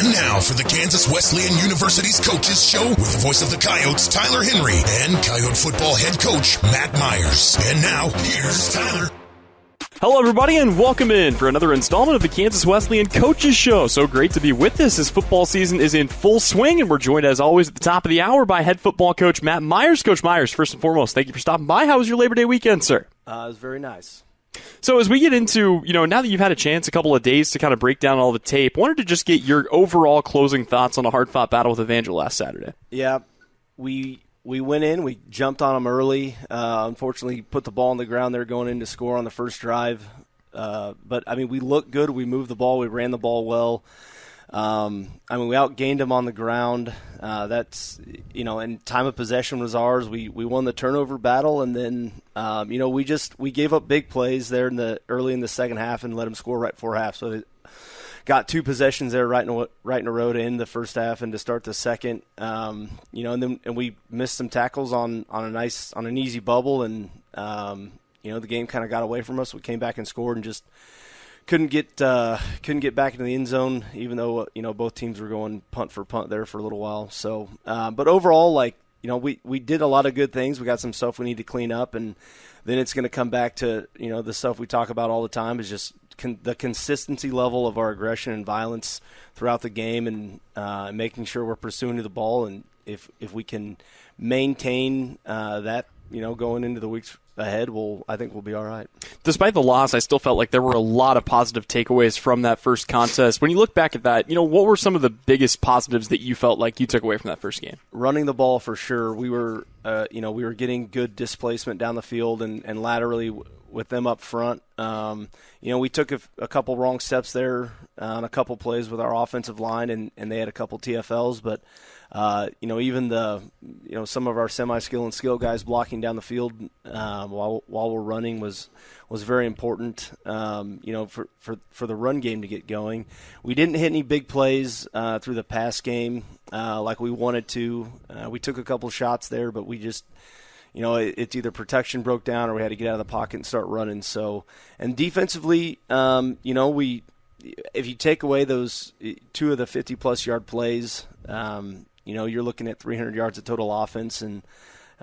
And now for the Kansas Wesleyan University's Coaches Show with the voice of the Coyotes, Tyler Henry, and Coyote football head coach, Matt Myers. And now, here's Tyler. Hello, everybody, and welcome in for another installment of the Kansas Wesleyan Coaches Show. So great to be with us as football season is in full swing, and we're joined, as always, at the top of the hour by head football coach Matt Myers. Coach Myers, first and foremost, thank you for stopping by. How was your Labor Day weekend, sir? It was very nice. So as we get into, now that you've had a chance, a couple of days to kind of break down all the tape, wanted to just get your overall closing thoughts on a hard-fought battle with Evangel last Saturday. Yeah, we went in, we jumped on them early. Unfortunately, put the ball on the ground there going in to score on the first drive. But, we looked good. We moved the ball. We ran the ball well. We outgained them on the ground. And time of possession was ours. We won the turnover battle, and then, we gave up big plays there early in the second half and let them score right before half. So they got two possessions there right in a row to end the first half and to start the second. And we missed some tackles on an easy bubble, and the game kind of got away from us. We came back and scored and just couldn't get back into the end zone, even though both teams were going punt for punt there for a little while. So, but overall, we did a lot of good things. We got some stuff we need to clean up, and then it's going to come back to the stuff we talk about all the time is just the consistency level of our aggression and violence throughout the game, and making sure we're pursuing the ball. And if we can maintain that, going into the weeks ahead, I think we'll be all right. Despite the loss, I still felt like there were a lot of positive takeaways from that first contest. When you look back at that, what were some of the biggest positives that you felt like you took away from that first game? Running the ball for sure. We were, we were getting good displacement down the field and laterally with them up front. We took a couple wrong steps there on a couple plays with our offensive line, and they had a couple TFLs, but even some of our semi-skill and skill guys blocking down the field while we're running was very important. For the run game to get going. We didn't hit any big plays through the pass game like we wanted to. We took a couple shots there, but we just it's either protection broke down or we had to get out of the pocket and start running. So, and defensively, if you take away those two of the 50-plus yard plays, you're looking at 300 yards of total offense, and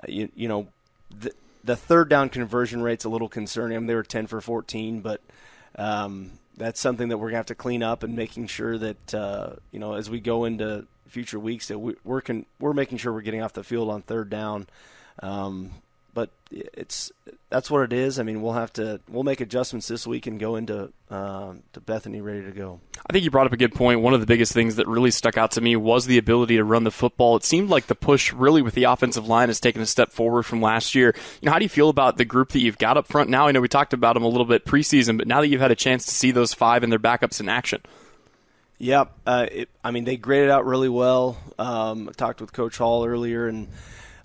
the third down conversion rate's a little concerning. They were 10 for 14, but that's something that we're gonna have to clean up, and making sure that as we go into future weeks that we're making sure we're getting off the field on third down. But that's what it is. We'll make adjustments this week and go into to Bethany ready to go. I think you brought up a good point. One of the biggest things that really stuck out to me was the ability to run the football. It seemed like the push really with the offensive line has taken a step forward from last year. How do you feel about the group that you've got up front now? I know we talked about them a little bit preseason, but now that you've had a chance to see those five and their backups in action. Yeah, they graded out really well. I talked with Coach Hall earlier, and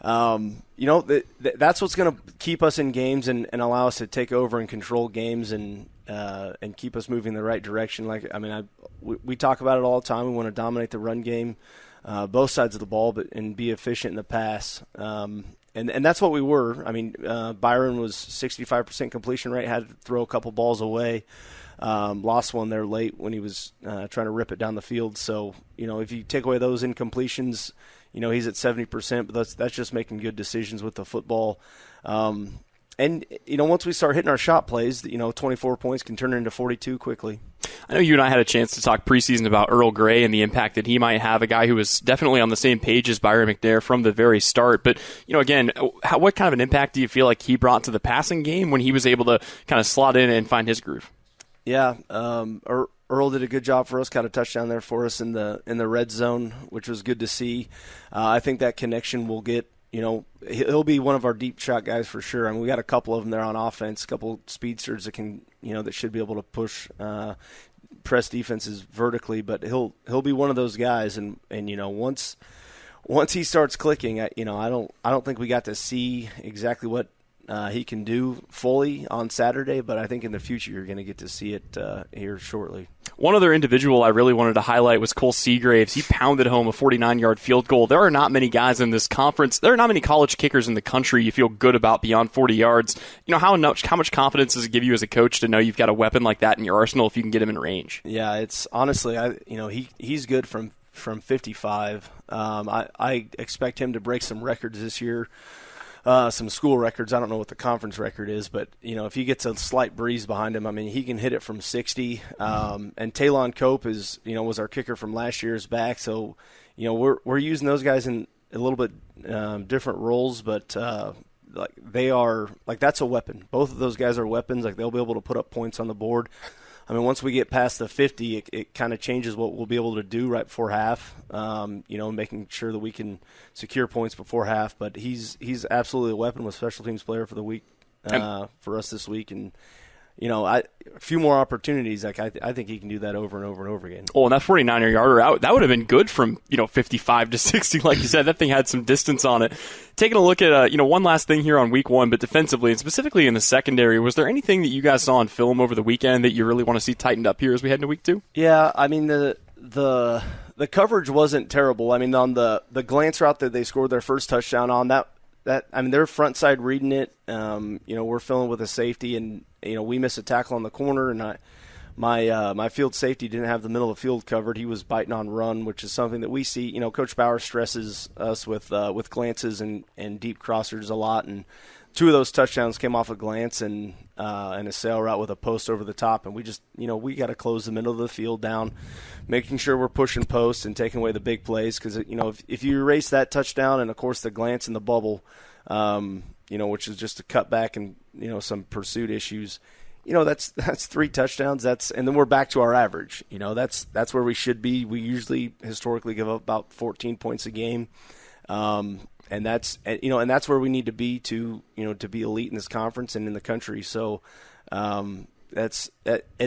that's what's going to keep us in games and allow us to take over and control games and keep us moving in the right direction. We talk about it all the time. We want to dominate the run game, both sides of the ball, and be efficient in the pass. And that's what we were. Byron was 65% completion rate, had to throw a couple balls away. Lost one there late when he was trying to rip it down the field. So, if you take away those incompletions, he's at 70%, but that's just making good decisions with the football. Once we start hitting our shot plays, 24 points can turn into 42 quickly. I know you and I had a chance to talk preseason about Earl Gray and the impact that he might have, a guy who was definitely on the same page as Byron McNair from the very start. But, again, what kind of an impact do you feel like he brought to the passing game when he was able to kind of slot in and find his groove? Yeah, Earl did a good job for us, got a touchdown there for us in the red zone, which was good to see. I think that connection will get, he'll be one of our deep shot guys for sure. We got a couple of them there on offense, a couple speedsters that can, that should be able to push, press defenses vertically. But he'll be one of those guys, and once he starts clicking, I don't think we got to see exactly what he can do fully on Saturday, but I think in the future you're going to get to see it here shortly. One other individual I really wanted to highlight was Cole Seagraves. He pounded home a 49-yard field goal. There are not many guys in this conference. There are not many college kickers in the country you feel good about beyond 40 yards. How much confidence does it give you as a coach to know you've got a weapon like that in your arsenal if you can get him in range? Yeah, it's honestly, he's good from 55. I expect him to break some records this year. Some school records. I don't know what the conference record is, but if he gets a slight breeze behind him, I mean, he can hit it from 60. And Talon Cope was our kicker from last year's back. So, we're using those guys in a little bit different roles, but that's a weapon. Both of those guys are weapons. Like, they'll be able to put up points on the board. I mean, once we get past the 50, it kind of changes what we'll be able to do right before half, making sure that we can secure points before half. But he's absolutely a weapon with special teams player for the week for us this week. And, a few more opportunities. Like I think he can do that over and over and over again. Oh, and that 49-yarder, that would have been good from 55 to 60, like you said. That thing had some distance on it. Taking a look at one last thing here on week one, but defensively and specifically in the secondary, was there anything that you guys saw on film over the weekend that you really want to see tightened up here as we head into week two? Yeah, I mean the coverage wasn't terrible. I mean, on the glance route that they scored their first touchdown on, that I mean, they're front side reading it. We're filling with a safety, and we missed a tackle on the corner, and my field safety didn't have the middle of the field covered. He was biting on run, which is something that we see. Coach Bauer stresses us with glances and deep crossers a lot, and two of those touchdowns came off a glance and a sail route with a post over the top, and we just we got to close the middle of the field down, making sure we're pushing posts and taking away the big plays, because if you erase that touchdown and of course the glance in the bubble, which is just a cutback and some pursuit issues, that's 3 touchdowns. And then we're back to our average. That's where we should be. We usually historically give up about 14 points a game. And that's where we need to be to be elite in this conference and in the country. So it's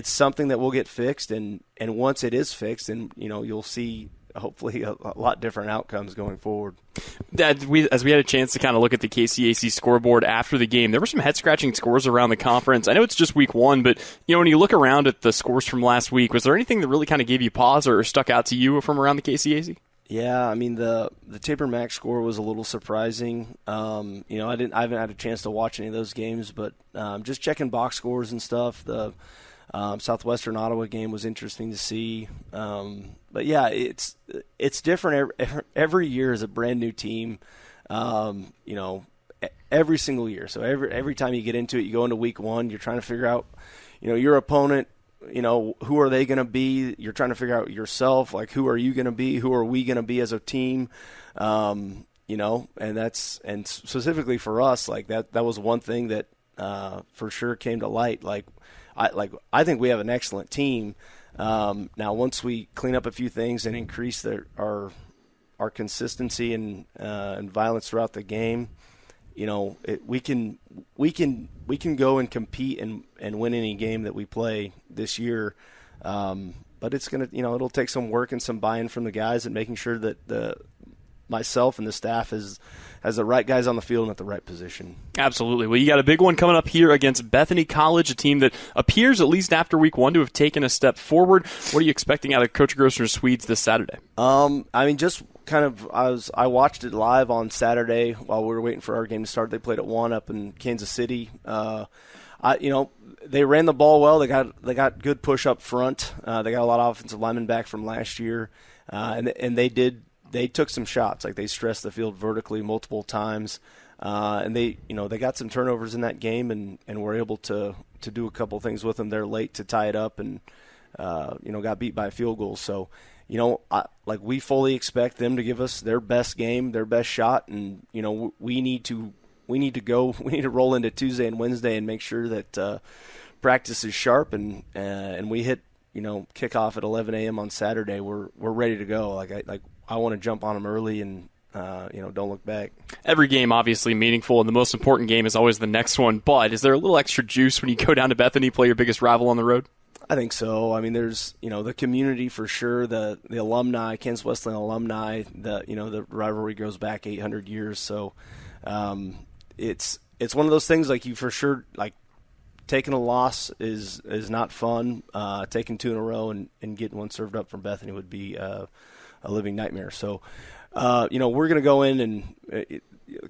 something that will get fixed, and once it is fixed, and you'll see hopefully a lot different outcomes going forward. As we had a chance to kind of look at the KCAC scoreboard after the game, there were some head-scratching scores around the conference. I know it's just week one, but when you look around at the scores from last week, was there anything that really kind of gave you pause or stuck out to you from around the KCAC? Yeah, I mean the Tabor Mac score was a little surprising. I haven't had a chance to watch any of those games, but just checking box scores and stuff. The Southwestern Ottawa game was interesting to see. But yeah, it's different every year is a brand new team. Every single year. So every time you get into it, you go into week one, you're trying to figure out, your opponent. Who are they going to be? You're trying to figure out yourself, like who are you going to be? Who are we going to be as a team? And specifically for us, like that was one thing that for sure came to light. I think we have an excellent team. Now, once we clean up a few things and increase our consistency and violence throughout the game, we can go and compete and win any game that we play this year. But it's gonna, it'll take some work and some buy-in from the guys and making sure that myself and the staff has the right guys on the field and at the right position. Absolutely. Well, you got a big one coming up here against Bethany College, a team that appears, at least after week one, to have taken a step forward. What are you expecting out of Coach Grosser's Swedes this Saturday? Just kind of, I watched it live on Saturday while we were waiting for our game to start. They played at 1 up in Kansas City. They ran the ball well. They got good push up front. They got a lot of offensive linemen back from last year, and they took some shots. Like, they stressed the field vertically multiple times, and they got some turnovers in that game, and were able to do a couple things with them there late to tie it up, and got beat by a field goal. So, we fully expect them to give us their best game, their best shot, and we need to roll into Tuesday and Wednesday and make sure that practice is sharp, and we hit kickoff at 11 a.m. on Saturday. We're ready to go. I want to jump on them early and don't look back. Every game obviously meaningful, and the most important game is always the next one. But is there a little extra juice when you go down to Bethany, play your biggest rival on the road? I think so. I mean, there's the community for sure, the alumni, Kansas Wesleyan alumni. The rivalry goes back 800 years. So it's it's one of those things, like, you for sure, like, taking a loss is not fun. Taking 2 in a row and getting one served up from Bethany would be a living nightmare. So, we're going to go in and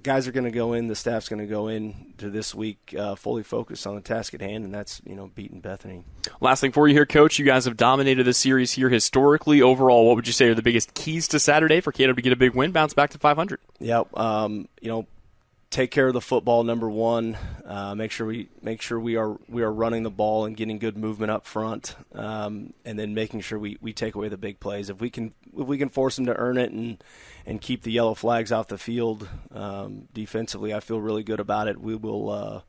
guys are going to go in, the staff's going to go in to this week fully focused on the task at hand, and that's, beating Bethany. Last thing for you here, Coach. You guys have dominated the series here historically. Overall, what would you say are the biggest keys to Saturday for KW to get a big win, bounce back to 500? Yeah, take care of the football, number one. Make sure we are running the ball and getting good movement up front, and then making sure we take away the big plays. If we can force them to earn it and keep the yellow flags off the field defensively, I feel really good about it. We'll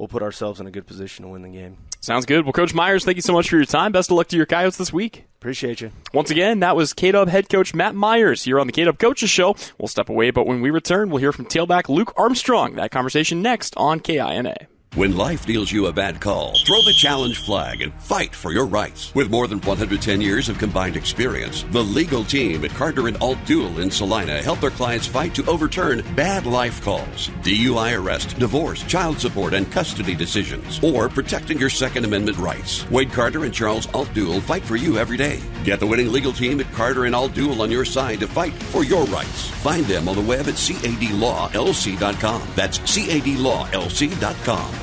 put ourselves in a good position to win the game. Sounds good. Well, Coach Myers, thank you so much for your time. Best of luck to your Coyotes this week. Appreciate you. Once again, that was KW head coach Matt Myers here on the KW Coaches Show. We'll step away, but when we return, we'll hear from tailback Luke Armstrong. That conversation next on KINA. When life deals you a bad call, throw the challenge flag and fight for your rights. With more than 110 years of combined experience, the legal team at Carter & Alt Duel in Salina help their clients fight to overturn bad life calls, DUI arrest, divorce, child support, and custody decisions, or protecting your Second Amendment rights. Wade Carter and Charles Alt Duel fight for you every day. Get the winning legal team at Carter & Alt Duel on your side to fight for your rights. Find them on the web at cadlawlc.com. That's cadlawlc.com.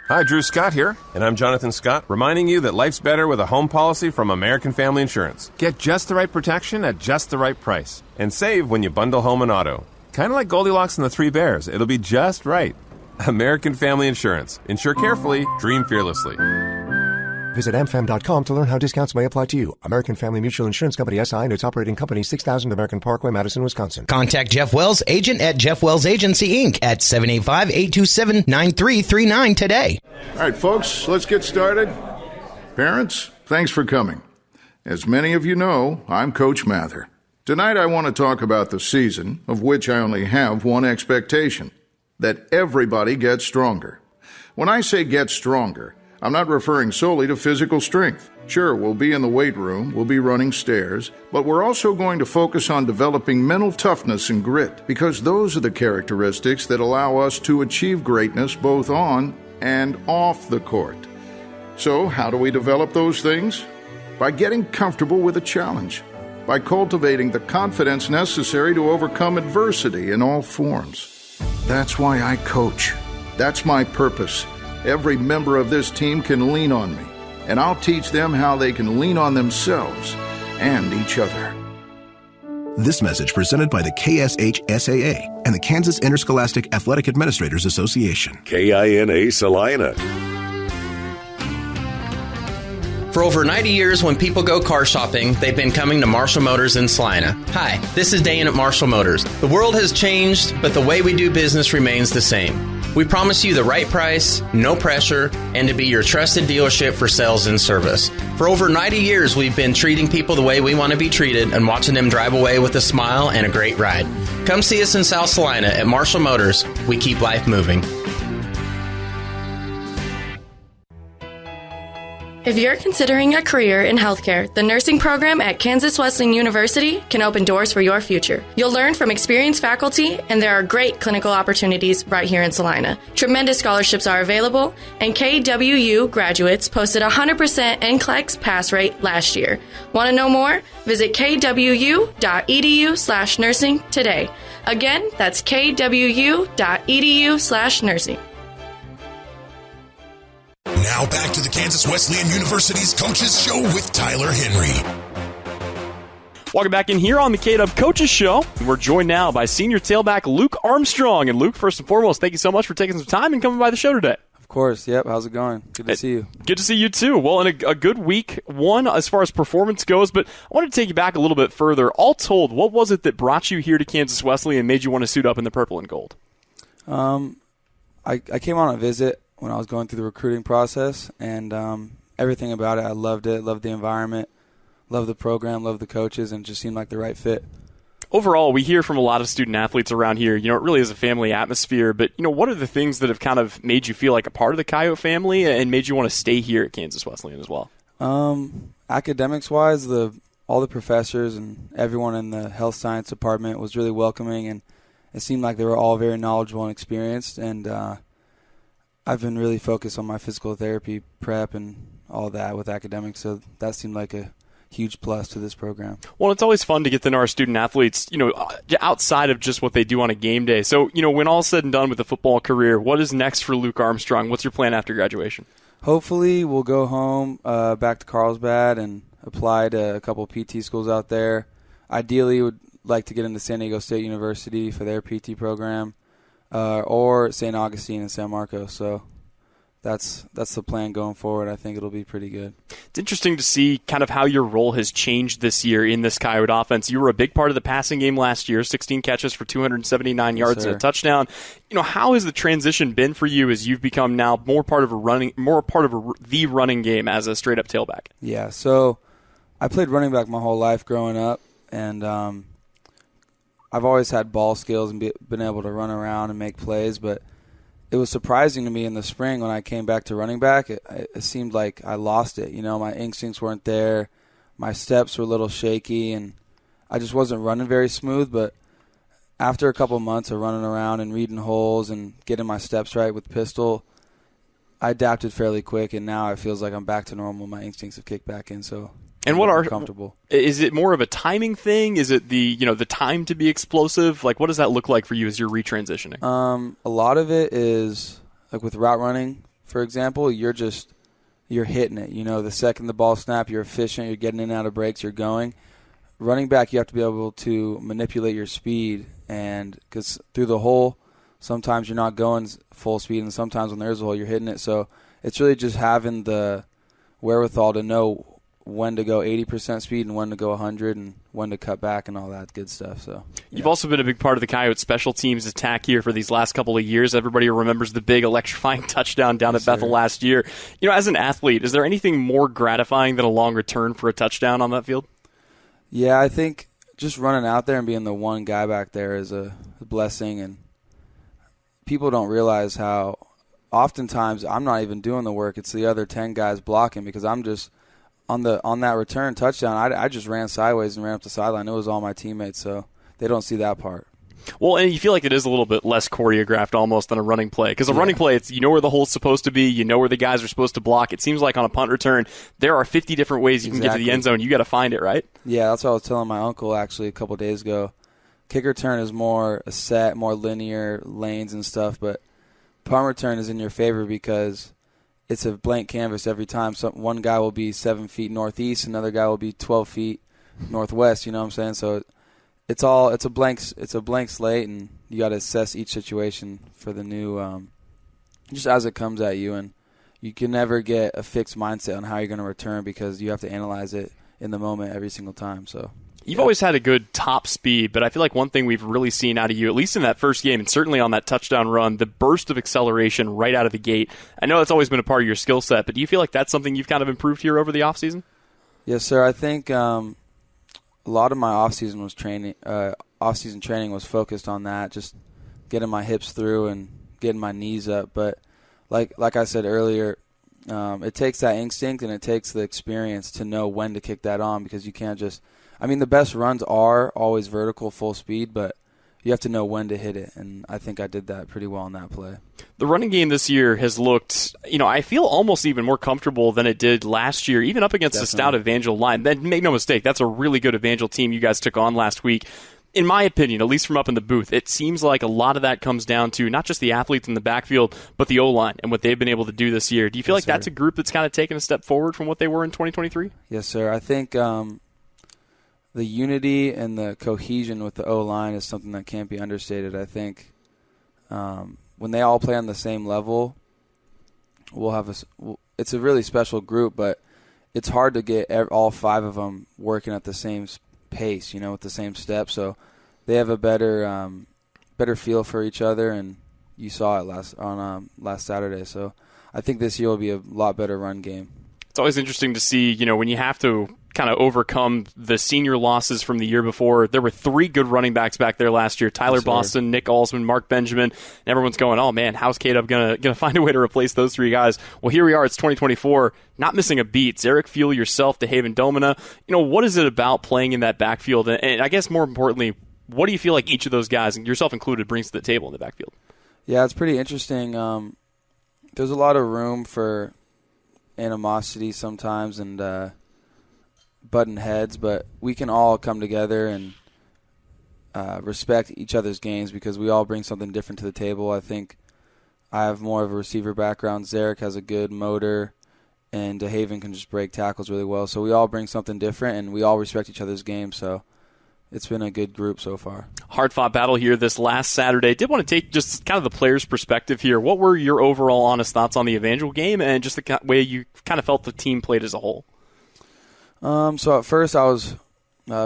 Hi, Drew Scott here, and I'm Jonathan Scott, reminding you that life's better with a home policy from American Family Insurance. Get just the right protection at just the right price, and save when you bundle home and auto. Kind of like Goldilocks and the Three Bears. It'll be just right. American Family Insurance. Insure carefully, dream fearlessly. Visit amfam.com to learn how discounts may apply to you. American Family Mutual Insurance Company, SI, and its operating company, 6000 American Parkway, Madison, Wisconsin. Contact Jeff Wells, agent at Jeff Wells Agency, Inc. at 785-827-9339 today. All right, folks, let's get started. Parents, thanks for coming. As many of you know, I'm Coach Mather. Tonight I want to talk about the season, of which I only have one expectation, that everybody gets stronger. When I say get stronger, I'm not referring solely to physical strength. Sure, we'll be in the weight room, we'll be running stairs, but we're also going to focus on developing mental toughness and grit, because those are the characteristics that allow us to achieve greatness both on and off the court. So, how do we develop those things? By getting comfortable with a challenge, by cultivating the confidence necessary to overcome adversity in all forms. That's why I coach. That's my purpose. Every member of this team can lean on me, and I'll teach them how they can lean on themselves and each other. This message presented by the KSHSAA and the Kansas Interscholastic Athletic Administrators Association. KINA Salina. For over 90 years, when people go car shopping, they've been coming to Marshall Motors in Salina. Hi, this is Dan at Marshall Motors. The world has changed, but the way we do business remains the same. We promise you the right price, no pressure, and to be your trusted dealership for sales and service. For over 90 years, we've been treating people the way we want to be treated and watching them drive away with a smile and a great ride. Come see us in South Salina at Marshall Motors. We keep life moving. If you're considering a career in healthcare, the nursing program at Kansas Wesleyan University can open doors for your future. You'll learn from experienced faculty, and there are great clinical opportunities right here in Salina. Tremendous scholarships are available, and KWU graduates posted 100% NCLEX pass rate last year. Want to know more? Visit kwu.edu/nursing today. Again, that's kwu.edu/nursing. Now back to the Kansas Wesleyan University's Coaches Show with Tyler Henry. Welcome back in here on the KW Coaches Show. We're joined now by senior tailback Luke Armstrong. And Luke, first and foremost, thank you so much for taking some time and coming by the show today. Of course. Yep. How's it going? Good to see you. Good to see you too. Well, in a good week one as far as performance goes, but I want to take you back a little bit further. All told, what was it that brought you here to Kansas Wesleyan and made you want to suit up in the purple and gold? I came on a visit when I was going through the recruiting process, and everything about it, I loved it, loved the environment, loved the program, loved the coaches, and just seemed like the right fit. Overall, we hear from a lot of student athletes around here, it really is a family atmosphere, but, what are the things that have kind of made you feel like a part of the Coyote family and made you want to stay here at Kansas Wesleyan as well? Academics-wise, all the professors and everyone in the health science department was really welcoming, and it seemed like they were all very knowledgeable and experienced, and I've been really focused on my physical therapy prep and all that with academics, so that seemed like a huge plus to this program. Well, it's always fun to get to know our student athletes, outside of just what they do on a game day. So, when all's said and done with the football career, what is next for Luke Armstrong? What's your plan after graduation? Hopefully we'll go home, back to Carlsbad and apply to a couple PT schools out there. Ideally, would like to get into San Diego State University for their PT program, or St. Augustine and San Marcos. So that's the plan going forward. I think it'll be pretty good. It's interesting to see kind of how your role has changed this year in this Coyote offense. You were a big part of the passing game last year, 16 catches for 279 yards and a touchdown. How has the transition been for you as you've become now more part of the running game as a straight up tailback? Yeah, so I played running back my whole life growing up, and I've always had ball skills and been able to run around and make plays, but it was surprising to me in the spring when I came back to running back. It seemed like I lost it. My instincts weren't there. My steps were a little shaky, and I just wasn't running very smooth. But after a couple months of running around and reading holes and getting my steps right with pistol, I adapted fairly quick, and now it feels like I'm back to normal. My instincts have kicked back in, so and I'm comfortable. Is it more of a timing thing? Is it the time to be explosive? Like, what does that look like for you as you're retransitioning? A lot of it is like with route running, for example. You're hitting it. The second the ball snap, you're efficient. You're getting in and out of breaks. You're going. Running back, you have to be able to manipulate your speed, and because through the hole, sometimes you're not going full speed, and sometimes when there's a hole, you're hitting it. So it's really just having the wherewithal to know when to go 80% speed and when to go 100 and when to cut back and all that good stuff. So You've also been a big part of the Coyotes special teams attack here for these last couple of years. Everybody remembers the big electrifying touchdown down at Bethel last year. As an athlete, is there anything more gratifying than a long return for a touchdown on that field? Yeah, I think just running out there and being the one guy back there is a blessing, and people don't realize how oftentimes I'm not even doing the work. It's the other 10 guys blocking because I'm just on that return touchdown, I just ran sideways and ran up the sideline. It was all my teammates, so they don't see that part. Well, and you feel like it is a little bit less choreographed almost than a running play. Because a running play, it's where the hole's supposed to be, where the guys are supposed to block. It seems like on a punt return, there are 50 different ways you can get to the end zone. You got to find it, right? Yeah, that's what I was telling my uncle actually a couple of days ago. Kick return is more a set, more linear lanes and stuff, but punt return is in your favor because it's a blank canvas every time. One guy will be 7 feet northeast, another guy will be 12 feet northwest. You know what I'm saying? So it's a blank slate, and you got to assess each situation for the new, just as it comes at you. And you can never get a fixed mindset on how you're going to return because you have to analyze it in the moment every single time. So. You've always had a good top speed, but I feel like one thing we've really seen out of you, at least in that first game, and certainly on that touchdown run, the burst of acceleration right out of the gate. I know it's always been a part of your skill set, but do you feel like that's something you've kind of improved here over the offseason? Yes, sir. I think a lot of my offseason training was focused on that, just getting my hips through and getting my knees up. But like I said earlier, it takes that instinct and it takes the experience to know when to kick that on because you can't just – the best runs are always vertical, full speed, but you have to know when to hit it, and I think I did that pretty well in that play. The running game this year has looked, I feel almost even more comfortable than it did last year, even up against the stout Evangel line. Make no mistake, that's a really good Evangel team you guys took on last week. In my opinion, at least from up in the booth, it seems like a lot of that comes down to not just the athletes in the backfield, but the O-line and what they've been able to do this year. Do you feel like that's a group that's kind of taken a step forward from what they were in 2023? Yes, sir. I think the unity and the cohesion with the O-line is something that can't be understated. I think when they all play on the same level, it's a really special group, but it's hard to get all 5 of them working at the same pace, with the same step. So they have a better feel for each other, and you saw it last Saturday. So I think this year will be a lot better run game. It's always interesting to see, when you have to kind of overcome the senior losses from the year before. There were 3 good running backs back there last year. Tyler Boston, Nick Alsman, Mark Benjamin. And everyone's going, oh, man, how's K-Dub going to find a way to replace those 3 guys? Well, here we are. It's 2024. Not missing a beat. Zarek Fuel, yourself, DeHaven Domina. What is it about playing in that backfield? And I guess more importantly, What do you feel like each of those guys, and yourself included, brings to the table in the backfield? Yeah, it's pretty interesting. There's a lot of room for animosity sometimes and button heads, but we can all come together and respect each other's games because we all bring something different to the table. I think I have more of a receiver background. Zarek has a good motor, and DeHaven can just break tackles really well. So we all bring something different, and we all respect each other's games. So it's been a good group so far. Hard-fought battle here this last Saturday. Did want to take just kind of the players' perspective here. What were your overall honest thoughts on the Evangel game and just the way you kind of felt the team played as a whole? So at first I was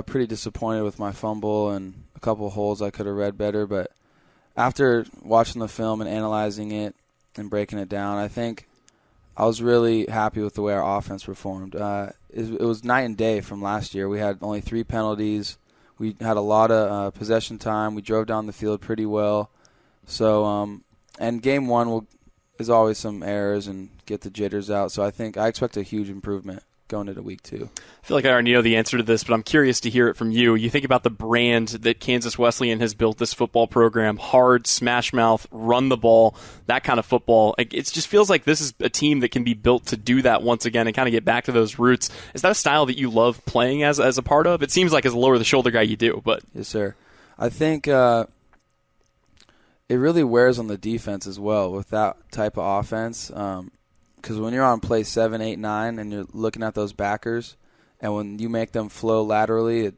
pretty disappointed with my fumble and a couple of holes I could have read better. But after watching the film and analyzing it and breaking it down, I think I was really happy with the way our offense performed. It was night and day from last year. We had only 3 penalties. We had a lot of possession time. We drove down the field pretty well. So, and game 1 is always some errors and get the jitters out. So I expect a huge improvement going into week 2. I feel like I already know the answer to this, but I'm curious to hear it from you. You think about the brand that Kansas Wesleyan has built this football program, hard, smash mouth, run the ball, that kind of football. It just feels like this is a team that can be built to do that once again and kind of get back to those roots. Is that a style that you love playing as a part of? It seems like as a lower-the-shoulder guy you do. But yes, sir. I think it really wears on the defense as well with that type of offense. Because when you're on play 7, 8, 9, and you're looking at those backers, and when you make them flow laterally,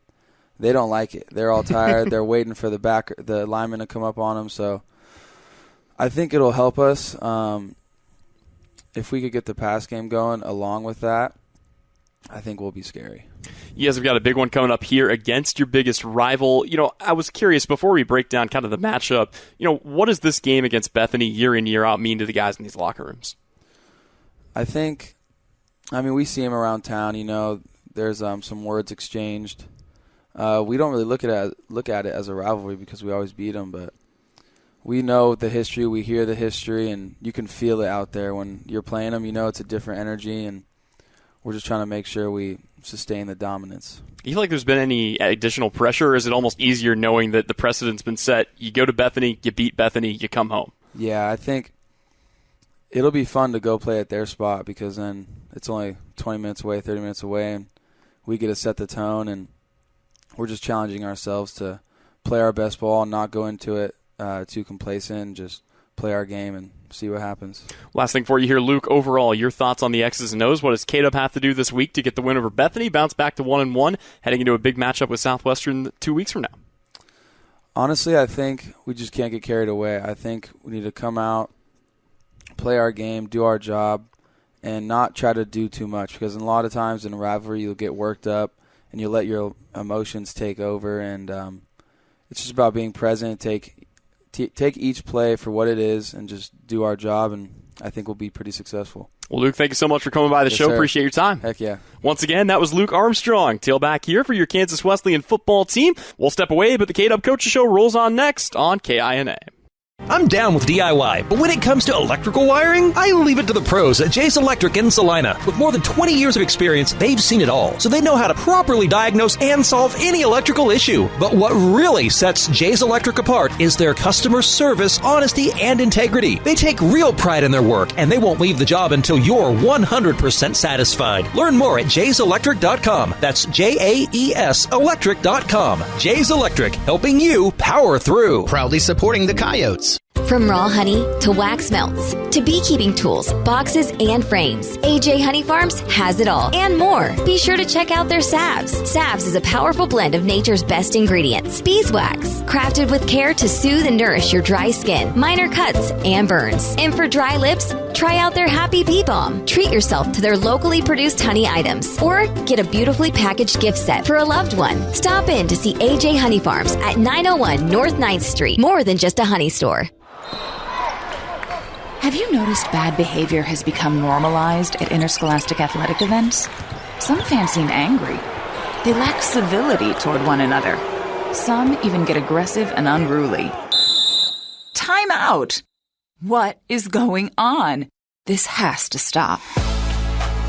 they don't like it. They're all tired. They're waiting for the lineman to come up on them. So I think it'll help us if we could get the pass game going along with that. I think we'll be scary. You guys have got a big one coming up here against your biggest rival. I was curious, before we break down kind of the matchup, what does this game against Bethany year in, year out mean to the guys in these locker rooms? I think, we see him around town. There's some words exchanged. We don't really look at it as a rivalry because we always beat them, but we know the history. We hear the history, and you can feel it out there when you're playing them. It's a different energy, and we're just trying to make sure we sustain the dominance. Do you feel like there's been any additional pressure, or is it almost easier knowing that the precedent's been set? You go to Bethany, you beat Bethany, you come home. Yeah, I think it'll be fun to go play at their spot because then it's only 20 minutes away, 30 minutes away, and we get to set the tone, and we're just challenging ourselves to play our best ball and not go into it too complacent and just play our game and see what happens. Last thing for you here, Luke, overall, your thoughts on the X's and O's. What does K-Dub have to do this week to get the win over Bethany, bounce back to 1-1, heading into a big matchup with Southwestern 2 weeks from now? Honestly, I think we just can't get carried away. I think we need to come out, play our game, do our job, and not try to do too much because a lot of times in a rivalry you'll get worked up and you'll let your emotions take over, and it's just about being present, take each play for what it is and just do our job, and I think we'll be pretty successful. Well, Luke, thank you so much for coming by the show. Sir. Appreciate your time. Heck yeah. Once again, that was Luke Armstrong. Tailback here for your Kansas Wesleyan football team. We'll step away, but the KW Coaches Show rolls on next on KINA. I'm down with DIY, but when it comes to electrical wiring, I leave it to the pros at Jay's Electric in Salina. With more than 20 years of experience, they've seen it all, so they know how to properly diagnose and solve any electrical issue. But what really sets Jay's Electric apart is their customer service, honesty, and integrity. They take real pride in their work, and they won't leave the job until you're 100% satisfied. Learn more at jayselectric.com. That's JAES Electric.com. Jay's Electric, helping you power through. Proudly supporting the Coyotes. From raw honey to wax melts to beekeeping tools, boxes, and frames, AJ Honey Farms has it all and more. Be sure to check out their salves. Salves is a powerful blend of nature's best ingredients. Beeswax, crafted with care to soothe and nourish your dry skin, minor cuts, and burns. And for dry lips, try out their Happy Bee Balm. Treat yourself to their locally produced honey items or get a beautifully packaged gift set for a loved one. Stop in to see AJ Honey Farms at 901 North 9th Street. More than just a honey store. Have you noticed bad behavior has become normalized at interscholastic athletic events? Some fans seem angry. They lack civility toward one another. Some even get aggressive and unruly. Time out! What is going on? This has to stop.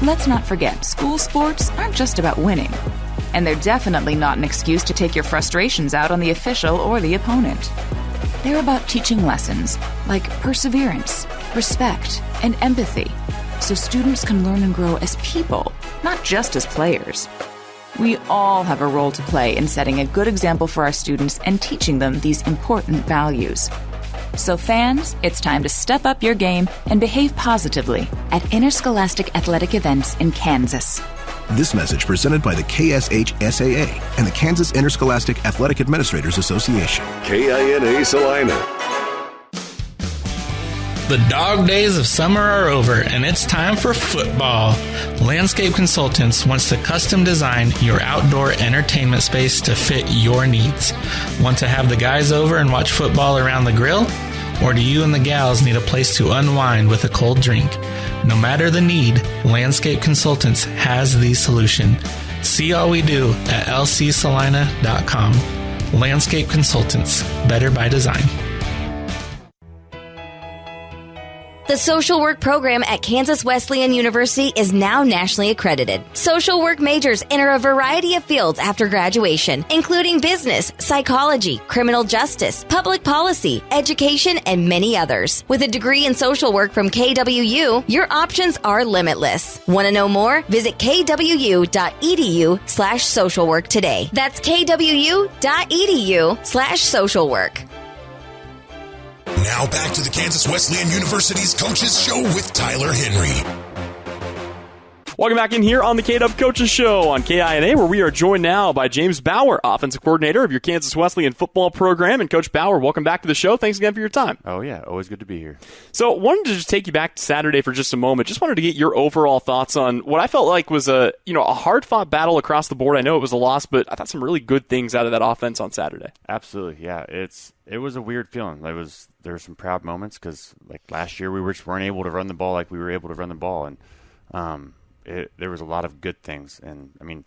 Let's not forget, school sports aren't just about winning. And they're definitely not an excuse to take your frustrations out on the official or the opponent. They're about teaching lessons like perseverance, respect, and empathy, so students can learn and grow as people, not just as players. We all have a role to play in setting a good example for our students and teaching them these important values. So fans, it's time to step up your game and behave positively at interscholastic athletic events in Kansas. This message presented by the KSHSAA and the Kansas Interscholastic Athletic Administrators Association. KINA Salina. The dog days of summer are over, and it's time for football. Landscape Consultants wants to custom design your outdoor entertainment space to fit your needs. Want to have the guys over and watch football around the grill? Or do you and the gals need a place to unwind with a cold drink? No matter the need, Landscape Consultants has the solution. See all we do at lcsalina.com. Landscape Consultants, better by design. The social work program at Kansas Wesleyan University is now nationally accredited. Social work majors enter a variety of fields after graduation, including business, psychology, criminal justice, public policy, education, and many others. With a degree in social work from KWU, your options are limitless. Want to know more? Visit kwu.edu/socialwork today. That's kwu.edu/socialwork. Now back to the Kansas Wesleyan University's Coaches Show with Tyler Henry. Welcome back in here on the KW Coaches Show on KINA, where we are joined now by James Bauer, offensive coordinator of your Kansas Wesleyan football program. And Coach Bauer, welcome back to the show. Thanks again for your time. Oh, yeah. Always good to be here. So wanted to just take you back to Saturday for just a moment. Just wanted to get your overall thoughts on what I felt like was a hard-fought battle across the board. I know it was a loss, but I thought some really good things out of that offense on Saturday. Absolutely, yeah. It was a weird feeling. There were some proud moments because, like, last year we just weren't able to run the ball like we were able to run the ball, and there was a lot of good things. And, I mean,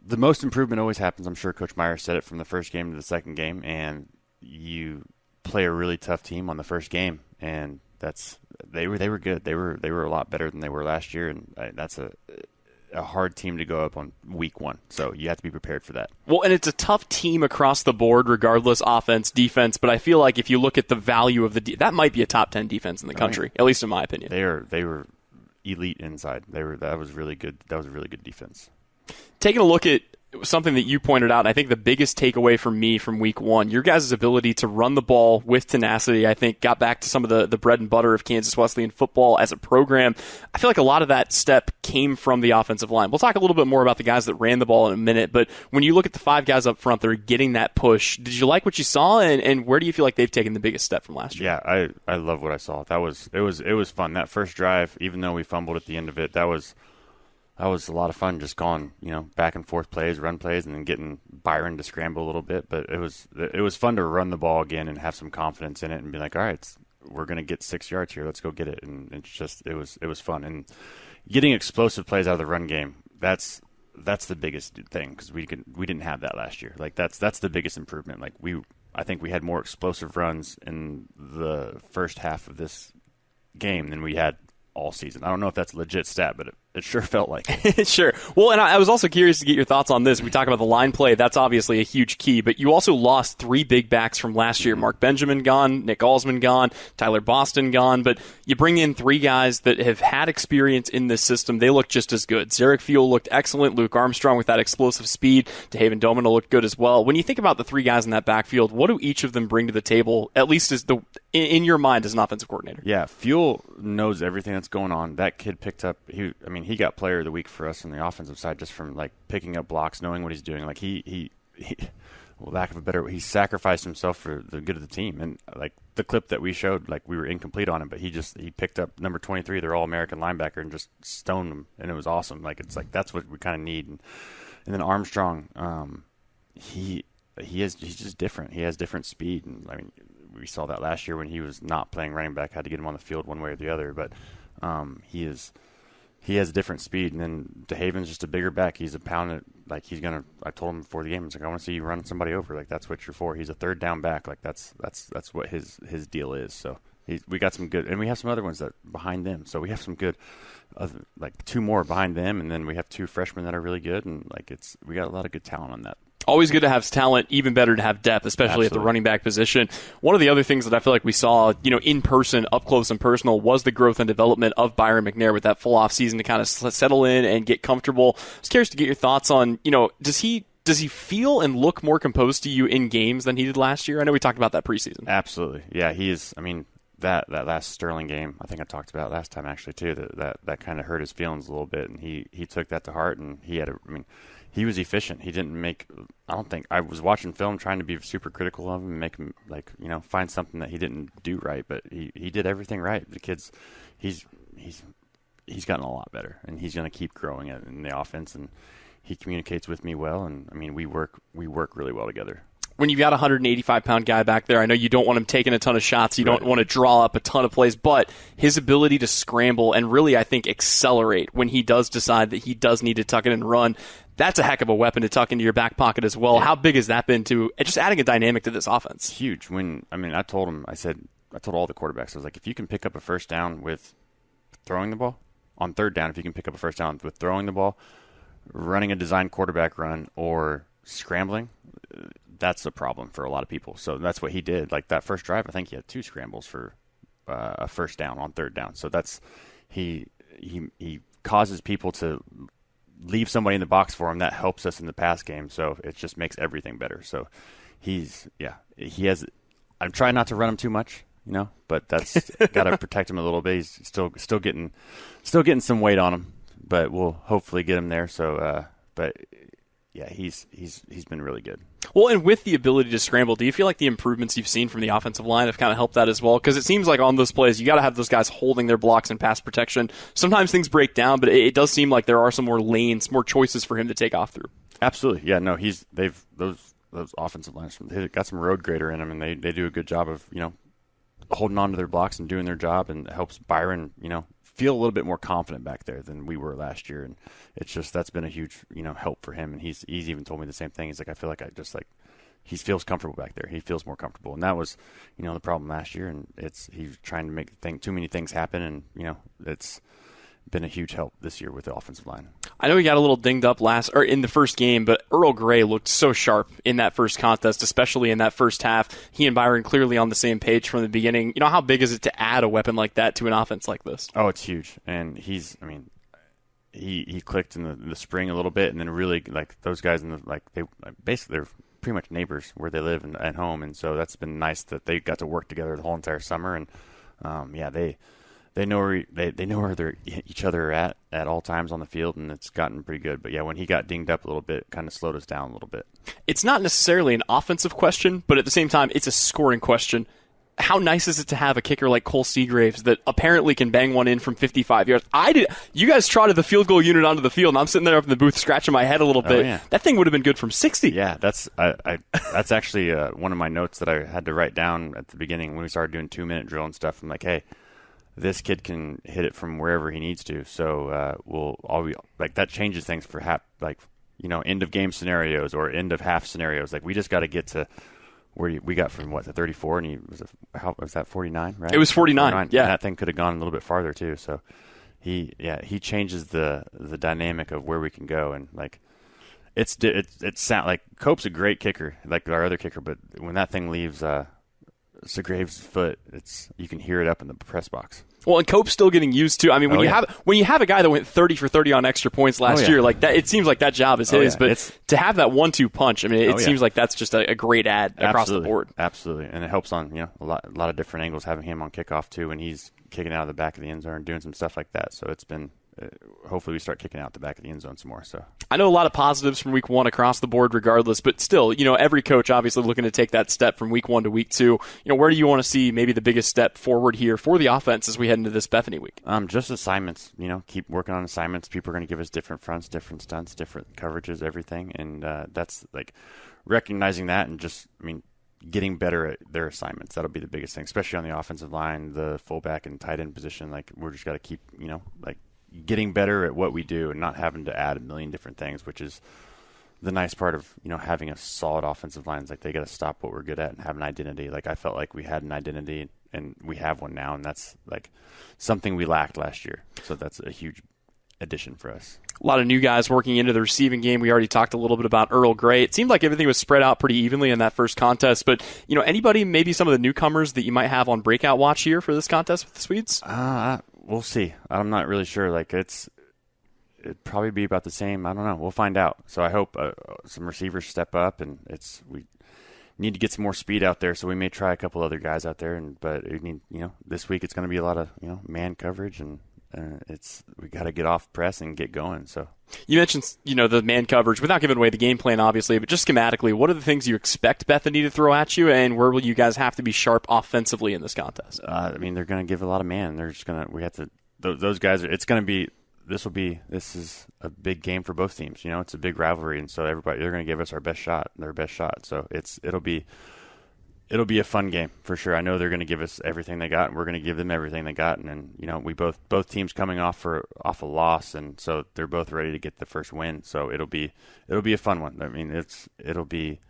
the most improvement always happens. I'm sure Coach Myers said it from the first game to the second game, and you play a really tough team on the first game, and they were good. They were a lot better than they were last year, and that's a hard team to go up on week one. So you have to be prepared for that. Well, and it's a tough team across the board, regardless, offense, defense. But I feel like if you look at the value of that might be a top 10 defense in the country, at least in my opinion. They were elite inside. That was really good. That was a really good defense. Taking a look at something that you pointed out, and I think the biggest takeaway from me from week one, your guys' ability to run the ball with tenacity, I think got back to some of the bread and butter of Kansas Wesleyan football as a program. I feel like a lot of that step came from the offensive line. We'll talk a little bit more about the guys that ran the ball in a minute, but when you look at the five guys up front that are getting that push, did you like what you saw, and where do you feel like they've taken the biggest step from last year? Yeah, I love what I saw. It was fun. That first drive, even though we fumbled at the end of it, that was a lot of fun, just going, back and forth plays, run plays, and then getting Byron to scramble a little bit. But it was fun to run the ball again and have some confidence in it and be like, all right, we're going to get 6 yards here. Let's go get it. And it was fun. And getting explosive plays out of the run game, that's the biggest thing, because we didn't have that last year. Like that's the biggest improvement. Like I think we had more explosive runs in the first half of this game than we had all season. I don't know if that's a legit stat, but it sure felt like it. Sure. Well, and I was also curious to get your thoughts on this. We talk about the line play. That's obviously a huge key, but you also lost 3 big backs from last year. Mark Benjamin gone, Nick Alsman gone, Tyler Boston gone, but you bring in 3 guys that have had experience in this system. They look just as good. Zarek Fuel looked excellent. Luke Armstrong with that explosive speed. DeHaven Domino looked good as well. When you think about the 3 guys in that backfield, what do each of them bring to the table, at least in your mind as an offensive coordinator? Yeah, Fuel knows everything that's going on. That kid picked up, he got player of the week for us on the offensive side just from like picking up blocks, knowing what he's doing. Like he well, lack of a better, he sacrificed himself for the good of the team. And like the clip that we showed, like we were incomplete on him, but he picked up number 23, their All-American linebacker, and just stoned him, and it was awesome. Like it's like that's what we kind of need. And then Armstrong, he's just different. He has different speed, and I mean we saw that last year when he was not playing running back, had to get him on the field one way or the other, but he has different speed. And then DeHaven's just a bigger back. He's a pound. Like I told him before the game, I want to see you run somebody over. Like that's what you're for. He's a third down back. Like that's what his deal is. So we got some good, and we have some other ones that behind them. So we have some good, like 2 more behind them, and then we have 2 freshmen that are really good, and like we got a lot of good talent on that. Always good to have talent, even better to have depth, especially at the running back position. One of the other things that I feel like we saw, in person, up close and personal, was the growth and development of Byron McNair with that full off season to kind of settle in and get comfortable. I was curious to get your thoughts on, does he feel and look more composed to you in games than he did last year? I know we talked about that preseason. Absolutely. Yeah, he is. I mean, that last Sterling game, I think I talked about it last time actually too, that kind of hurt his feelings a little bit, and he took that to heart, and he was efficient. He didn't I was watching film trying to be super critical of him and make him find something that he didn't do right, but he did everything right. The kid's, he's gotten a lot better, and he's going to keep growing it in the offense, and he communicates with me well, and we work really well together. When you've got a 185-pound guy back there, I know you don't want him taking a ton of shots. You don't want to draw up a ton of plays, but his ability to scramble and really, I think, accelerate when he does decide that he does need to tuck it and run, that's a heck of a weapon to tuck into your back pocket as well. Yeah. How big has that been to just adding a dynamic to this offense? Huge. I told all the quarterbacks, I was like, if you can pick up a first down with throwing the ball, on third down, if you can pick up a first down with throwing the ball, running a designed quarterback run, or scrambling, that's a problem for a lot of people. So that's what he did. Like that first drive, I think he had 2 scrambles for a first down on third down. So that's he causes people to leave somebody in the box for him. That helps us in the pass game. So it just makes everything better. So he has. I'm trying not to run him too much, but that's got to protect him a little bit. He's still getting some weight on him, but we'll hopefully get him there. So, but. Yeah, he's been really good. Well, and with the ability to scramble, do you feel like the improvements you've seen from the offensive line have kind of helped that as well? Because it seems like on those plays, you got to have those guys holding their blocks and pass protection. Sometimes things break down, but it does seem like there are some more lanes, more choices for him to take off through. Absolutely, yeah. No, those offensive lines, they've got some road grader in them, and they do a good job of holding on to their blocks and doing their job, and it helps Byron feel a little bit more confident back there than we were last year, and it's just that's been a huge help for him. And he's even told me the same thing. He's like, I feel like he feels comfortable back there. He feels more comfortable, and that was the problem last year. And he's trying to make too many things happen, and it's been a huge help this year with the offensive line. I know he got a little dinged up in the first game, but Earl Gray looked so sharp in that first contest, especially in that first half. He and Byron clearly on the same page from the beginning. How big is it to add a weapon like that to an offense like this? Oh, it's huge. And he clicked in the spring a little bit, and then really like those guys they're pretty much neighbors where they live and at home, and so that's been nice that they got to work together the whole entire summer. And they know where each other are at all times on the field, and it's gotten pretty good. But yeah, when he got dinged up a little bit, it kind of slowed us down a little bit. It's not necessarily an offensive question, but at the same time, it's a scoring question. How nice is it to have a kicker like Cole Seagraves that apparently can bang one in from 55 yards? You guys trotted the field goal unit onto the field, and I'm sitting there up in the booth scratching my head a little bit. Yeah. That thing would have been good from 60. Yeah, that's actually one of my notes that I had to write down at the beginning when we started doing 2-minute drill and stuff. I'm like, hey, this kid can hit it from wherever he needs to. So that changes things for end of game scenarios or end of half scenarios. Like we just got to get to where we got from the 34, and he was that 49, right? It was 49. Yeah, and that thing could have gone a little bit farther too. So he changes the dynamic of where we can go, and like it sound like Cope's a great kicker, like our other kicker, but when that thing leaves Seagraves' foot, you can hear it up in the press box. Well, and Cope's still getting used to. I mean, when you have a guy that went 30 for 30 on extra points last year, like that, it seems like that job is his. But to have that 1-2 punch, I mean, it seems like that's just a great add across the board. Absolutely, and it helps on a lot of different angles having him on kickoff too, when he's kicking out of the back of the end zone and doing some stuff like that. So it's been. Hopefully we start kicking out the back of the end zone some more. So I know a lot of positives from week 1 across the board regardless, but still, every coach obviously looking to take that step from week 1 to week 2. Where do you want to see maybe the biggest step forward here for the offense as we head into this Bethany week? Just assignments, keep working on assignments. People are going to give us different fronts, different stunts, different coverages, everything. And that's like recognizing that and just, getting better at their assignments. That'll be the biggest thing, especially on the offensive line, the fullback and tight end position. Like we're just got to keep, getting better at what we do and not having to add a million different things, which is the nice part of, having a solid offensive line. Is like they got to stop what we're good at and have an identity. Like I felt like we had an identity and we have one now, and that's like something we lacked last year. So that's a huge addition for us. A lot of new guys working into the receiving game. We already talked a little bit about Earl Gray. It seemed like everything was spread out pretty evenly in that first contest, but anybody, maybe some of the newcomers that you might have on breakout watch here for this contest with the Swedes? We'll see. I'm not really sure. Like it'd probably be about the same. I don't know. We'll find out. So I hope some receivers step up, and we need to get some more speed out there. So we may try a couple other guys out there, but we need, this week it's going to be a lot of man coverage, and we got to get off press and get going. So you mentioned the man coverage without giving away the game plan, obviously, but just schematically, what are the things you expect Bethany to throw at you, and where will you guys have to be sharp offensively in this contest? They're going to give a lot of man. They're just going to. We have to. Those guys. It's going to be. This is a big game for both teams. It's a big rivalry, and so they're going to give us their best shot. So it'll be a fun game for sure. I know they're going to give us everything they got, and we're going to give them everything they got. And then, we both teams coming off a loss, and so they're both ready to get the first win. So it'll be a fun one. I mean, it'll be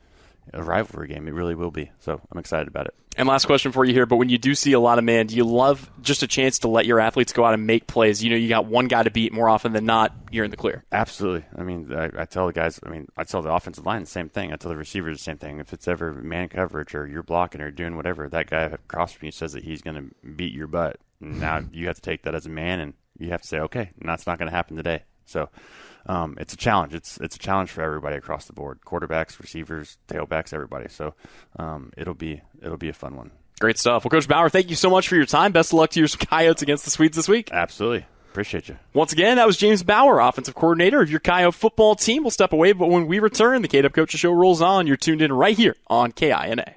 a rivalry game. It really will be. So I'm excited about it. And last question for you here, but when you do see a lot of man, do you love just a chance to let your athletes go out and make plays? You got one guy to beat more often than not, you're in the clear. Absolutely. I mean, I tell the guys, I tell the offensive line the same thing. I tell the receivers the same thing. If it's ever man coverage or you're blocking or doing whatever, that guy across from you says that he's going to beat your butt. And now you have to take that as a man, and you have to say, okay, that's not going to happen today. So it's a challenge. It's a challenge for everybody across the board: quarterbacks, receivers, tailbacks, everybody. So it'll be a fun one. Great stuff. Well, Coach Bauer, thank you so much for your time. Best of luck to your Coyotes against the Swedes this week. Absolutely. Appreciate you. Once again, that was James Bauer, offensive coordinator of your Coyote football team. We'll step away, but when we return, the KWU Coaches Show rolls on. You're tuned in right here on KINA.